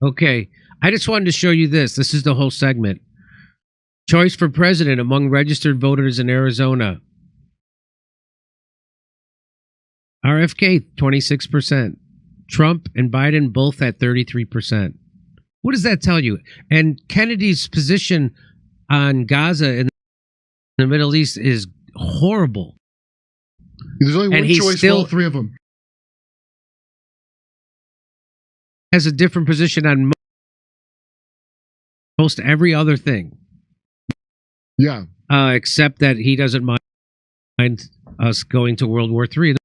Okay. I just wanted to show you this. This is the whole segment. Choice for president among registered voters in Arizona. RFK, 26%. Trump and Biden both at 33%. What does that tell you? And Kennedy's position on Gaza in the Middle East is horrible. There's only one choice for all three of them. Has a different position on most every other thing. Yeah. Except that he doesn't mind us going to World War III.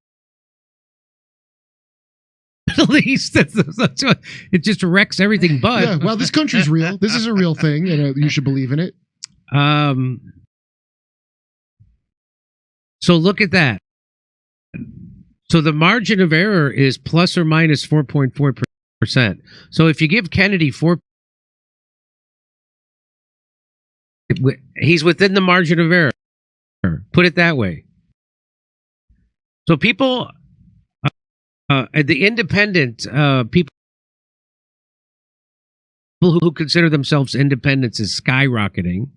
At least that's what, it just wrecks everything. But yeah, well, this country's real. This is a real thing, and you should believe in it. So look at that. So the margin of error is plus or minus 4.4%. So if you give Kennedy 4, he's within the margin of error. Put it that way. So people, the independent people who consider themselves independents is skyrocketing.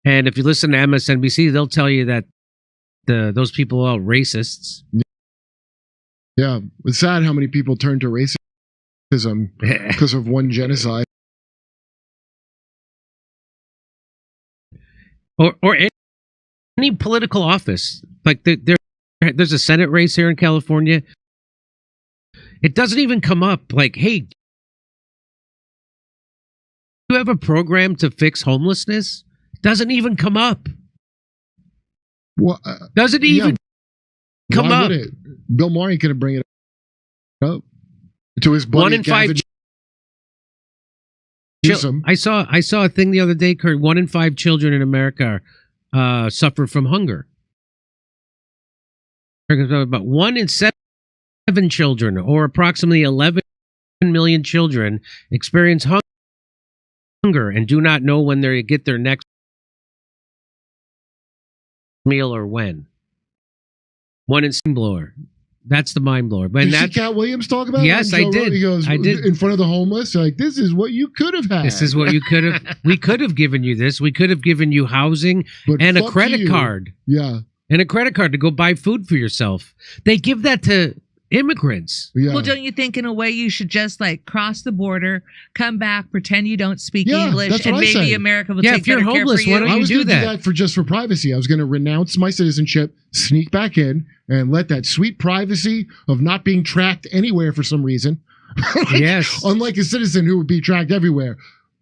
And if you listen to MSNBC, they'll tell you that those people are racists. Yeah, it's sad how many people turn to racism because of one genocide. Or any political office. Like there's a Senate race here in California. It doesn't even come up like, hey, do you have a program to fix homelessness? Doesn't even come up. Well, doesn't even come up. Would it? Bill Maher could bring it up to his buddy. 1 in 5. I saw a thing the other day, Kurt. 1 in 5 children in America suffer from hunger. About 1 in 7 children, or approximately 11 million children, experience hunger and do not know when they get their next meal or when. 1 in 7 blower. That's the mind blower. Did you see Cat Williams talk about it? Yes, I did. He goes, I did. In front of the homeless, like, this is what you could have had. This is what you could have. We could have given you this. We could have given you housing and a credit card. Yeah. And a credit card to go buy food for yourself. They give that to immigrants. Yeah. Well, don't you think in a way you should just like cross the border, come back, pretend you don't speak English, and maybe America will take better care for you? Why don't you do that? I was going to do that just for privacy. I was going to renounce my citizenship, sneak back in, and let that sweet privacy of not being tracked anywhere for some reason. Yes. Unlike a citizen who would be tracked everywhere.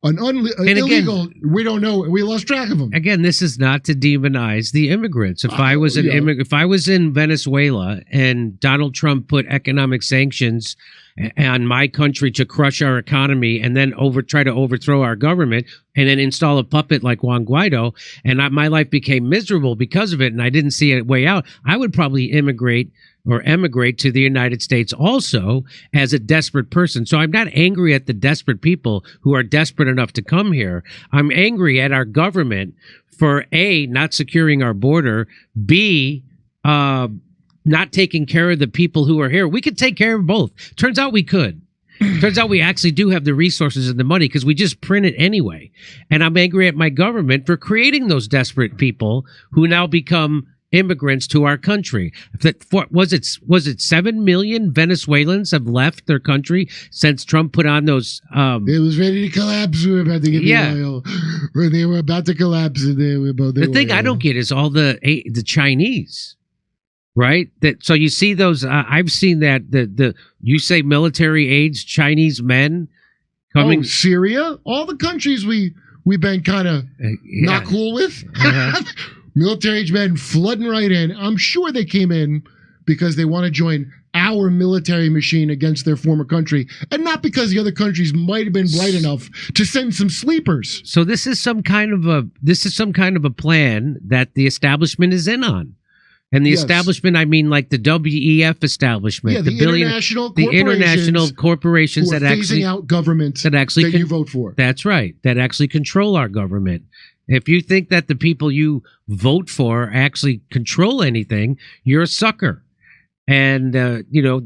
An illegal, we don't know. We lost track of them. Again, this is not to demonize the immigrants. If I was if I was in Venezuela and Donald Trump put economic sanctions on my country to crush our economy and then try to overthrow our government and then install a puppet like Juan Guaido, and my life became miserable because of it, and I didn't see a way out, I would probably emigrate to the United States also as a desperate person. So I'm not angry at the desperate people who are desperate enough to come here. I'm angry at our government for A, not securing our border, B, not taking care of the people who are here. We could take care of both. Turns out we could. Turns out we actually do have the resources and the money because we just print it anyway. And I'm angry at my government for creating those desperate people who now become immigrants to our country. Was it 7 million Venezuelans have left their country since Trump put on those? It was ready to collapse. We were about to get the oil. They were about to collapse. And they were about. The thing I don't get is all the Chinese, right? So you see those. I've seen that you say military aids, Chinese men coming. Oh, Syria, all the countries we've been kind of not cool with. Military age men flooding right in. I'm sure they came in because they want to join our military machine against their former country, and not because the other countries might have been bright enough to send some sleepers. So this is some kind of a plan that the establishment is in on. And the establishment, I mean, like the WEF establishment, the international corporations that actually phasing out governments that you vote for. That's right. That actually control our government. If you think that the people you vote for actually control anything, you're a sucker. And,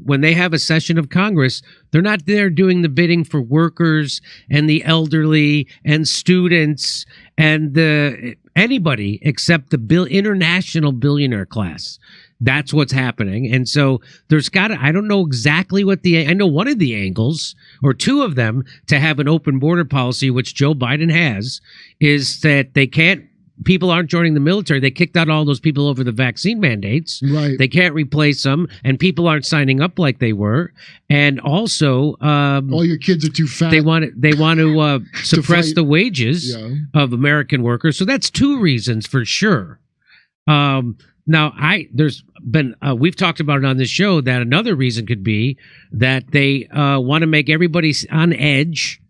when they have a session of Congress, they're not there doing the bidding for workers and the elderly and students and anybody except the international billionaire class. That's what's happening. And so I don't know exactly I know one of the angles, or two of them, to have an open border policy, which Joe Biden has, is that people aren't joining the military. They kicked out all those people over the vaccine mandates. Right. They can't replace them, and people aren't signing up like they were. And also, all your kids are too fat. They want to suppress the wages of American workers. So that's two reasons for sure. Now, we've talked about it on this show that another reason could be that they want to make everybody on edge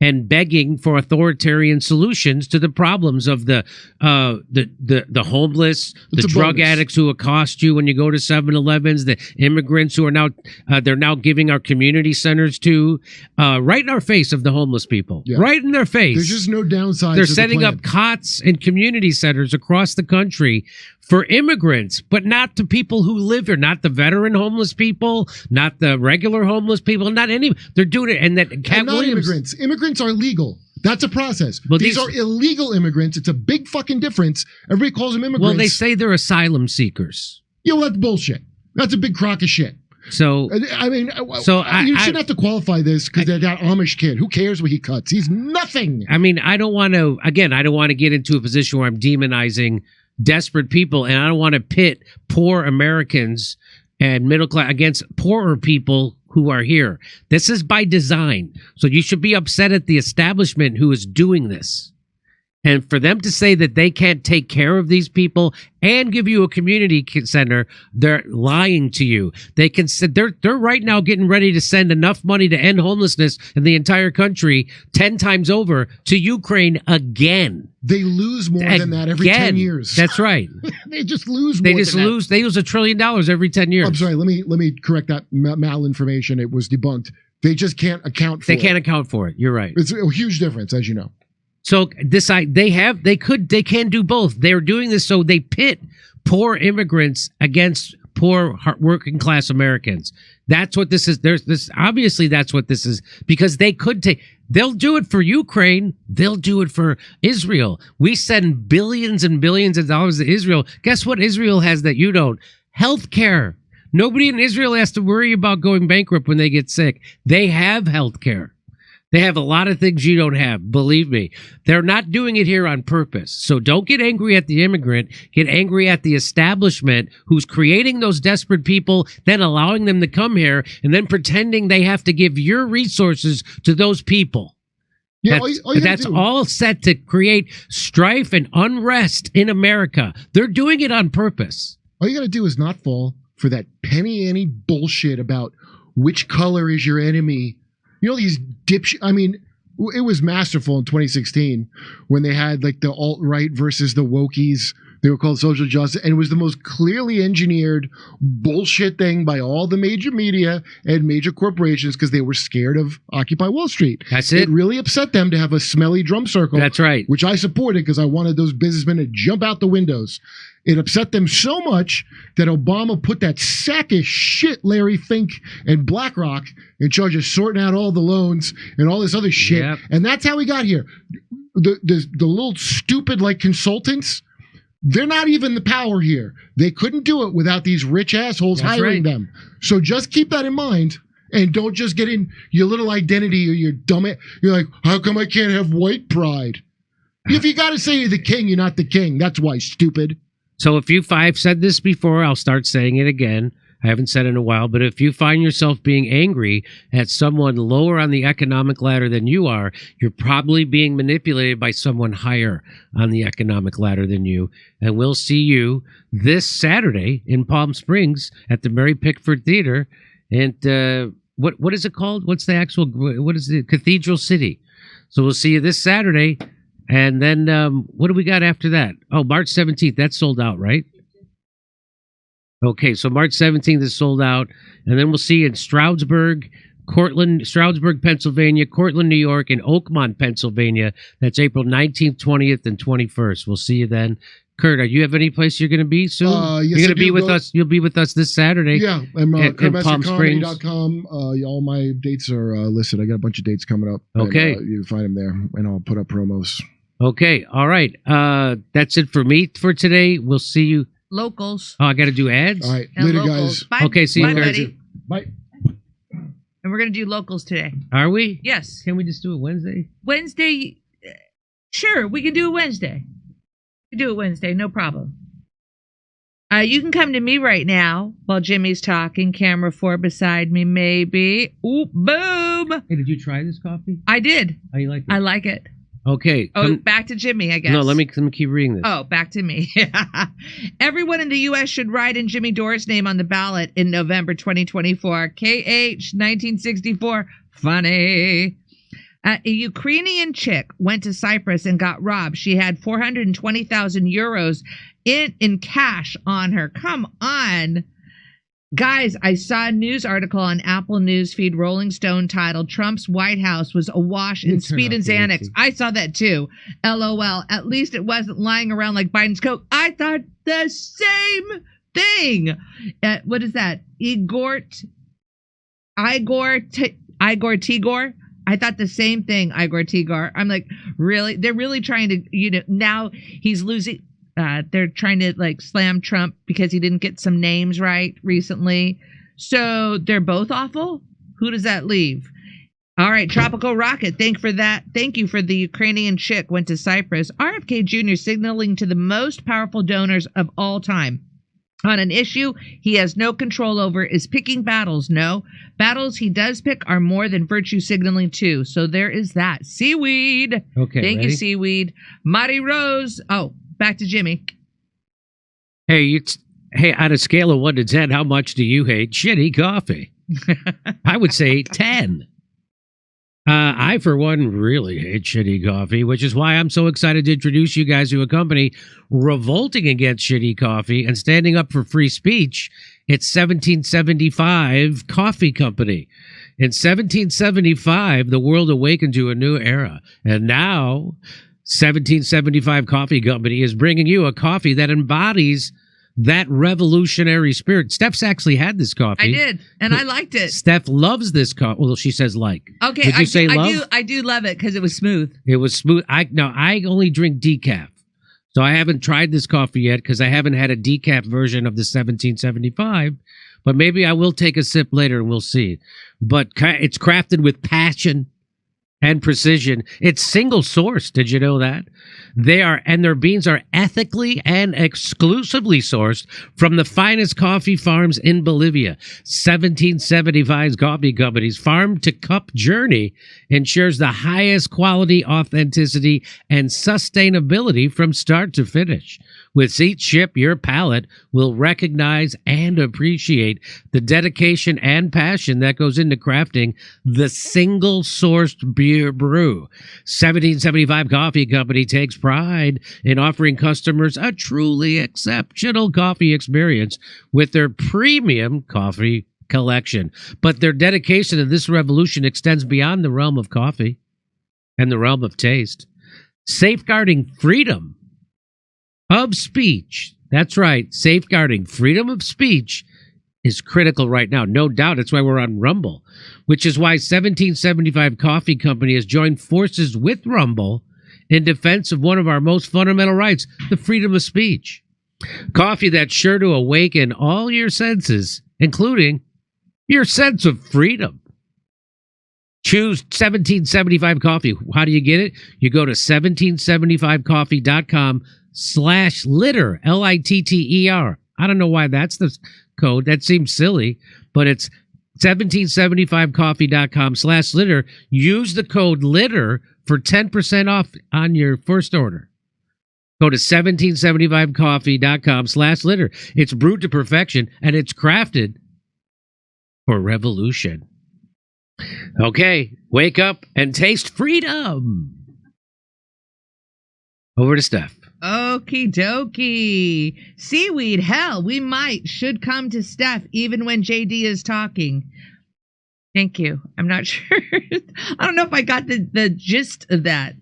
and begging for authoritarian solutions to the problems of the homeless, the drug addicts who accost you when you go to 7-Elevens, the immigrants who are they're now giving our community centers to, right in our face of the homeless people, right in their face. There's just no downside. They're setting up cots in community centers across the country for immigrants, but not the people who live here, not the veteran homeless people, not the regular homeless people, not any. They're doing it, and not immigrants. Immigrants are legal. That's a process. But these are illegal immigrants. It's a big fucking difference. Everybody calls them immigrants. Well, they say they're asylum seekers. Well, that's bullshit. That's a big crock of shit. So, I mean, you shouldn't have to qualify this because they got Amish kid. Who cares what he cuts? He's nothing. I mean, I don't want to get into a position where I'm demonizing desperate people, and I don't want to pit poor Americans and middle class against poorer people who are here. This is by design. So you should be upset at the establishment who is doing this. And for them to say that they can't take care of these people and give you a community center, they're lying to you. They're right now getting ready to send enough money to end homelessness in the entire country 10 times over to Ukraine again. They lose more than that every 10 years. That's right. They just lose more They lose $1 trillion every 10 years. I'm sorry, let me correct that malinformation. It was debunked. They just can't account for it. They can't account for it. You're right. It's a huge difference, as you know. So they can do both. They're doing this so they pit poor immigrants against poor working class Americans. That's what this is. Obviously that's what this is, because they'll do it for Ukraine. They'll do it for Israel. We send billions and billions of dollars to Israel. Guess what Israel has that you don't? Healthcare. Nobody in Israel has to worry about going bankrupt when they get sick. They have healthcare. They have a lot of things you don't have, believe me. They're not doing it here on purpose. So don't get angry at the immigrant. Get angry at the establishment who's creating those desperate people, then allowing them to come here, and then pretending they have to give your resources to those people. Yeah, that's all set to create strife and unrest in America. They're doing it on purpose. All you got to do is not fall for that penny-ante bullshit about which color is your enemy. You know, these I mean, it was masterful in 2016 when they had like the alt-right versus the wokies. They were called social justice, and it was the most clearly engineered bullshit thing by all the major media and major corporations because they were scared of Occupy Wall Street. That's it. It really upset them to have a smelly drum circle. That's right. Which I supported because I wanted those businessmen to jump out the windows. It upset them so much that Obama put that sack of shit Larry Fink and BlackRock in charge of sorting out all the loans and all this other shit. Yep. And that's how we got here. The little stupid like consultants, they're not even the power here. They couldn't do it without these rich assholes hiring them. So just keep that in mind. And don't just get in your little identity or your dumb. You're like, how come I can't have white pride? If you got to say you're the king, you're not the king. That's why, stupid. So I've said this before, I'll start saying it again. I haven't said it in a while, but if you find yourself being angry at someone lower on the economic ladder than you are, you're probably being manipulated by someone higher on the economic ladder than you. And we'll see you this Saturday in Palm Springs at the Mary Pickford Theater. And what is it called? What is the Cathedral City? So we'll see you this Saturday. And then what do we got after that? Oh, March 17th. That's sold out, right? Okay, so March 17th is sold out. And then we'll see you in Stroudsburg, Pennsylvania, Cortland, New York, and Oakmont, Pennsylvania. That's April 19th, 20th, and 21st. We'll see you then. Kurt, you have any place you're going to be soon? Yes, you're going to be with us. You'll be with us this Saturday. Yeah, I'm in Palm Springs. KurtMasterComedy.com. All my dates are listed. I got a bunch of dates coming up. Okay. And, you can find them there, and I'll put up promos. Okay. All right. That's it for me for today. We'll see you. Locals. Oh, I got to do ads? All right. And Later, locals. guys. Bye. Okay, see you guys. Bye. And we're going to do locals today. Are we? Yes. Can we just do it Wednesday? Wednesday. Sure, we can do it Wednesday. We can do it Wednesday, no problem. You can come to me right now while Jimmy's talking. Camera 4 beside me, maybe. Ooh, boom. Hey, did you try this coffee? I did. How you like it? I like it. Okay. Back to Jimmy, I guess. No, let me keep reading this. Oh, back to me. Everyone in the U.S. should write in Jimmy Dore's name on the ballot in November 2024. KH 1964. Funny. A Ukrainian chick went to Cyprus and got robbed. She had 420,000 euros in cash on her. Come on. Guys, I saw a news article on Apple Newsfeed, Rolling Stone, titled "Trump's White House was awash in speed and Xanax." I saw that too. LOL. At least it wasn't lying around like Biden's coke. I thought the same thing. What is that? Igor Tigor? I thought the same thing, Igor Tigor. I'm like, really? They're really trying to, now he's losing. They're trying to slam Trump because he didn't get some names right recently. So they're both awful. Who does that leave? All right, Tropical Rocket. Thank you for the Ukrainian chick went to Cyprus. RFK Jr. signaling to the most powerful donors of all time on an issue he has no control over is picking battles. No, battles he does pick are more than virtue signaling too. So there is that. Seaweed. Okay. Thank ready? you, Seaweed. Mari Rose. Oh. Back to Jimmy. Hey, on a scale of 1 to 10, how much do you hate shitty coffee? I would say 10. I, for one, really hate shitty coffee, which is why I'm so excited to introduce you guys to a company revolting against shitty coffee and standing up for free speech. It's 1775 Coffee Company. In 1775, the world awakened to a new era. And now 1775 Coffee Company is bringing you a coffee that embodies that revolutionary spirit. Steph's actually had this coffee. I did, and I liked it. Steph loves this coffee. Well, she says like. Okay, Did you say love? I do love it because it was smooth. It was smooth. I only drink decaf. So I haven't tried this coffee yet because I haven't had a decaf version of the 1775. But maybe I will take a sip later and we'll see. But it's crafted with passion and precision. It's single sourced. Did you know that? Their beans are ethically and exclusively sourced from the finest coffee farms in Bolivia. 1775's Coffee Company's farm to cup journey ensures the highest quality, authenticity, and sustainability from start to finish. With each sip, your palate will recognize and appreciate the dedication and passion that goes into crafting the single-sourced beer brew. 1775 Coffee Company takes pride in offering customers a truly exceptional coffee experience with their premium coffee collection. But their dedication to this revolution extends beyond the realm of coffee and the realm of taste. Safeguarding freedom of speech. That's right. Safeguarding freedom of speech is critical right now. No doubt. That's why we're on Rumble, which is why 1775 Coffee Company has joined forces with Rumble in defense of one of our most fundamental rights, the freedom of speech. Coffee that's sure to awaken all your senses, including your sense of freedom. Choose 1775 Coffee. How do you get it? You go to 1775coffee.com/litter, LITTER. I don't know why that's the code. That seems silly, but it's 1775coffee.com/litter. Use the code LITTER for 10% off on your first order. Go to 1775coffee.com/litter. It's brewed to perfection and it's crafted for revolution. Okay, wake up and taste freedom. Over to Steph. Okie dokie. Seaweed, hell, we should come to Steph even when JD is talking. Thank you. I'm not sure. I don't know if I got the gist of that.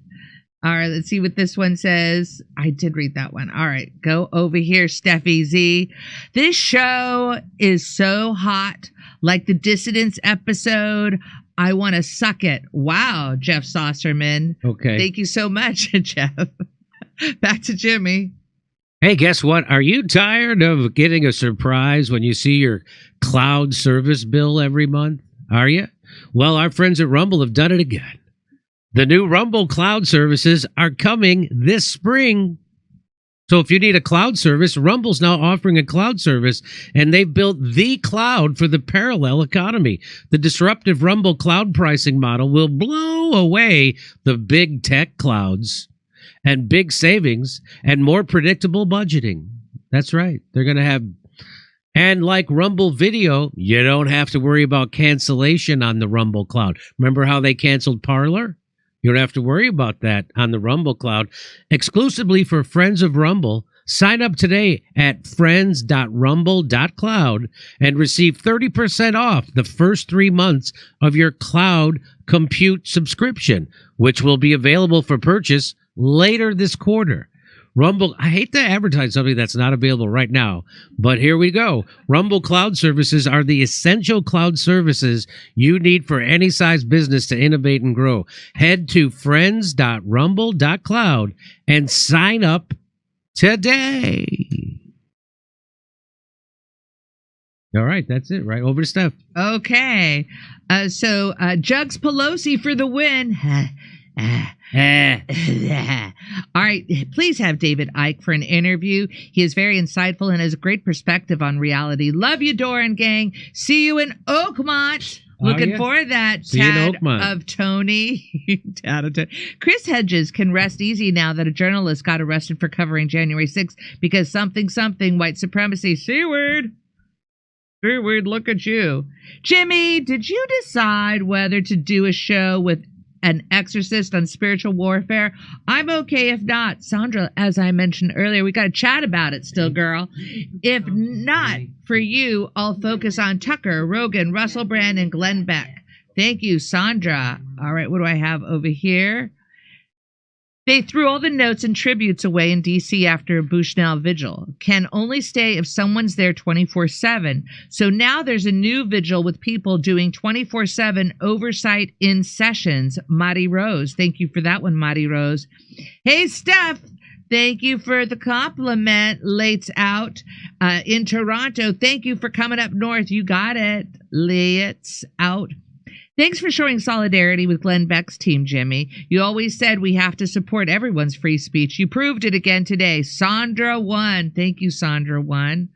All right, let's see what this one says. I did read that one. All right, go over here, Steffi Z. This show is so hot, like the Dissidents episode. I want to suck it. Wow, Jeff Saucerman. Okay. Thank you so much, Jeff. Back to Jimmy. Hey, guess what? Are you tired of getting a surprise when you see your cloud service bill every month? Are you? Well, our friends at Rumble have done it again. The new Rumble cloud services are coming this spring. So if you need a cloud service, Rumble's now offering a cloud service, and they've built the cloud for the parallel economy. The disruptive Rumble cloud pricing model will blow away the big tech clouds and big savings and more predictable budgeting. That's right. They're going to have, and like Rumble Video, you don't have to worry about cancellation on the Rumble cloud. Remember how they canceled Parler? You don't have to worry about that on the Rumble cloud. Exclusively for friends of Rumble, sign up today at friends.rumble.cloud and receive 30% off the first 3 months of your cloud compute subscription, which will be available for purchase later this quarter. Rumble, I hate to advertise something that's not available right now, but here we go. Rumble Cloud Services are the essential cloud services you need for any size business to innovate and grow. Head to friends.rumble.cloud and sign up today. All right, that's it, right? Over to Steph. Okay. So Jugs Pelosi for the win. All right, please have David Icke for an interview. He is very insightful and has a great perspective on reality. Love you, Dore and gang. See you in Oakmont. Looking for that tad of Tony. Tad of Tony. Chris Hedges can rest easy now that a journalist got arrested for covering January 6th because something white supremacy. C-word. C-word, look at you. Jimmy, did you decide whether to do a show with an exorcist on spiritual warfare? I'm okay if not. Sandra, as I mentioned earlier, we got to chat about it still, girl. If not for you, I'll focus on Tucker, Rogan, Russell Brand, and Glenn Beck. Thank you, Sandra. All right, what do I have over here? They threw all the notes and tributes away in D.C. after a Bushnell vigil. Can only stay if someone's there 24/7. So now there's a new vigil with people doing 24/7 oversight in sessions. Madi Rose. Thank you for that one, Madi Rose. Hey, Steph. Thank you for the compliment. Late's out in Toronto. Thank you for coming up north. You got it. Late's out. Thanks for showing solidarity with Glenn Beck's team, Jimmy. You always said we have to support everyone's free speech. You proved it again today. Sandra 1. Thank you, Sandra 1.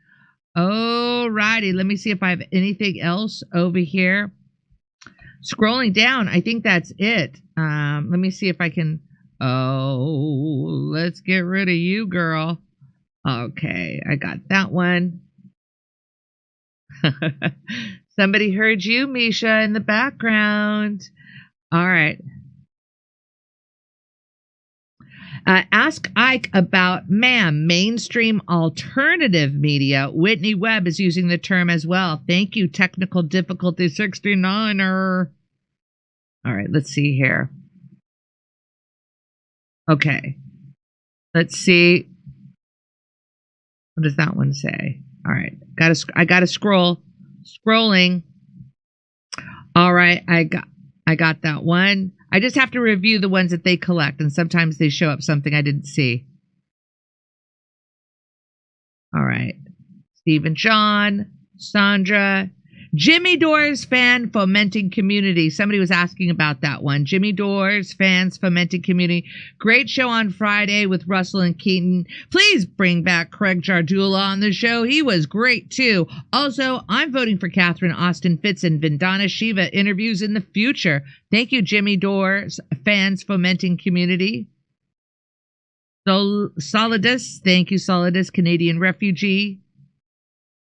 All righty. Let me see if I have anything else over here. Scrolling down, I think that's it. Let me see if I can... Oh, let's get rid of you, girl. Okay, I got that one. Somebody heard you, Misha, in the background. All right. Ask Ike about, ma'am, mainstream alternative media. Whitney Webb is using the term as well. Thank you, technical difficulty 69er. All right, let's see here. Okay. Let's see. What does that one say? All right. I gotta scroll. Scrolling. All right, I got that one. I just have to review the ones that they collect, and sometimes they show up something I didn't see. All right. Stephen John, Sandra, Jimmy Dore's fan fomenting community. Somebody was asking about that one. Jimmy Dore's fans fomenting community. Great show on Friday with Russell and Keaton. Please bring back Craig Jardula on the show. He was great too. Also, I'm voting for Catherine Austin Fitz and Vandana Shiva interviews in the future. Thank you, Jimmy Dore's fans fomenting community. Solidus. Thank you, Solidus, Canadian refugee.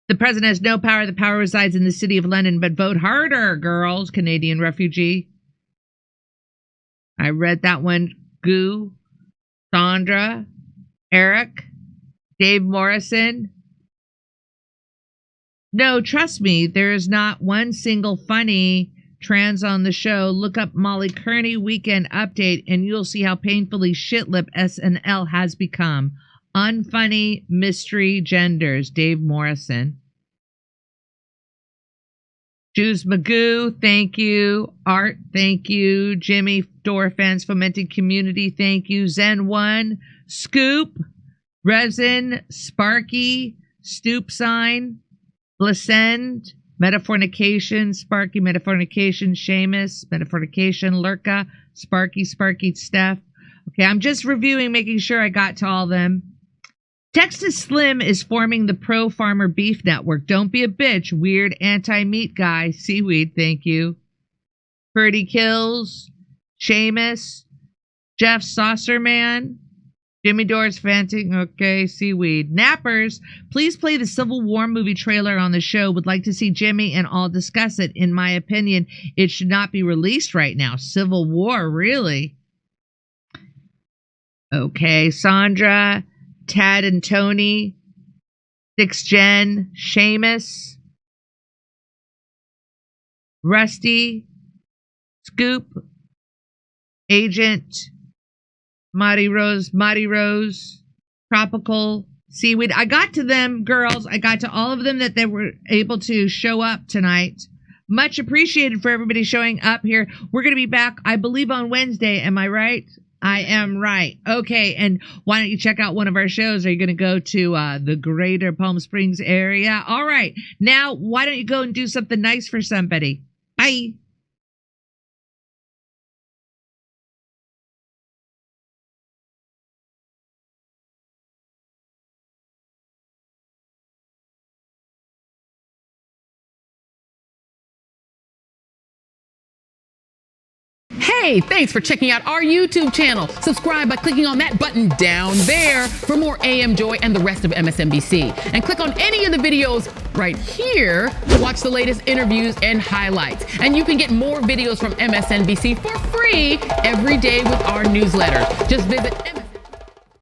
The president has no power. The power resides in the city of London, but vote harder, girls. Canadian refugee. I read that one. Goo, Sandra, Eric, Dave Morrison. No, trust me, there is not one single funny trans on the show. Look up Molly Kearney Weekend Update, and you'll see how painfully shitlip SNL has become. Unfunny mystery genders. Dave Morrison. Jews Magoo, thank you. Art, thank you. Jimmy, Dore fans, fomenting community, thank you. Zen1, Scoop, Resin, Sparky, Stoop Sign, Blisend, Metafornication, Sparky, Metafornication, Seamus, Metafornication, Lurka, Sparky, Steph. Okay, I'm just reviewing, making sure I got to all of them. Texas Slim is forming the Pro Farmer Beef Network. Don't be a bitch. Weird anti-meat guy. Seaweed, thank you. Purdy Kills. Seamus. Jeff Saucerman. Jimmy Dore's Fanting. Okay, Seaweed. Nappers, please play the Civil War movie trailer on the show. Would like to see Jimmy and I'll discuss it. In my opinion, it should not be released right now. Civil War, really? Okay, Sandra. Tad and Tony, 6 Jen, Seamus, Rusty, Scoop, Agent, Mighty Rose, Tropical, Seaweed. I got to them, girls. I got to all of them that they were able to show up tonight. Much appreciated for everybody showing up here. We're going to be back, I believe, on Wednesday. Am I right? I am right. Okay, and why don't you check out one of our shows? Are you going to go to the greater Palm Springs area? All right. Now, why don't you go and do something nice for somebody? Bye. Hey, thanks for checking out our YouTube channel. Subscribe by clicking on that button down there for more AM Joy and the rest of MSNBC. And click on any of the videos right here to watch the latest interviews and highlights. And you can get more videos from MSNBC for free every day with our newsletter. Just visit